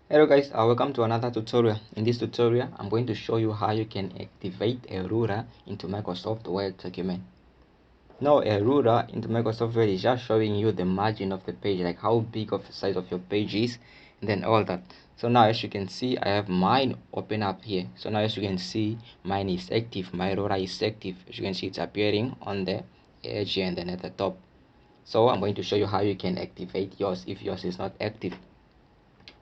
Hello guys, welcome to another tutorial. In this tutorial, I'm going to show you how you can activate a ruler into Microsoft Word document. Now a ruler into Microsoft Word is just showing you the margin of the page, like how big of the size of your page is, and then all that. So now as you can see, I have mine open up here. So now as you can see, mine is active, my ruler is active. As you can see, it's appearing on the edge here and then at the top. So I'm going to show you how you can activate yours if yours is not active.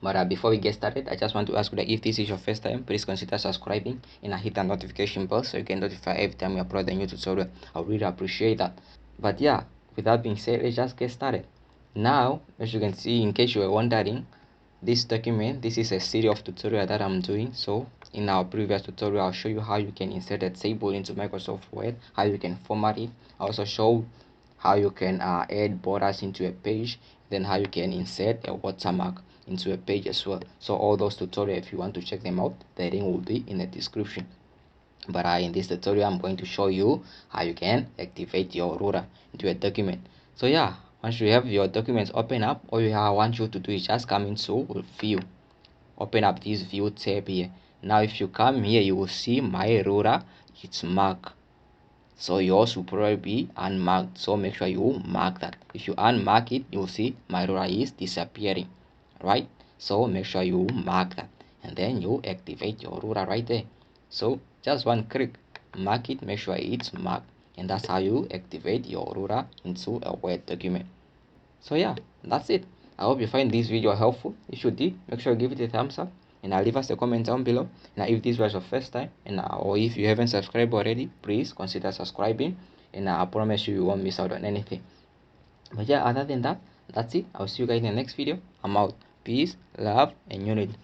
But before we get started, I just want to ask you that if this is your first time, please consider subscribing and hit the notification bell so you get notified every time we upload a new tutorial. I really appreciate that. But yeah, with that being said, let's just get started. Now, as you can see, in case you were wondering, this document, this is a series of tutorial that I'm doing. So in our previous tutorial, I'll show you how you can insert a table into Microsoft Word, how you can format it. I also show how you can add borders into a page, then how you can insert a watermark into a page as well. So all those tutorials, if you want to check them out, the link will be in the description. But in this tutorial, I'm going to show you how you can activate your ruler into a document. So yeah, once you have your documents open up, all I want you to do is just come into view, open up this view tab here. Now if you come here, you will see my ruler, it's marked. So yours will probably be unmarked, so make sure you mark that. If you unmark it, you will see my ruler is disappearing, right? So make sure you mark that, and then you activate your ruler right there. So just one click, mark it, make sure it's marked, and that's how you activate your ruler into a Word document. So yeah, that's it. I hope you find this video helpful. If you did, make sure you give it a thumbs up and leave us a comment down below. And if this was your first time or if you haven't subscribed already, please consider subscribing, and I promise you won't miss out on anything. But yeah, other than that, that's it. I'll see you guys in the next video. I'm out. Peace, love, and unity.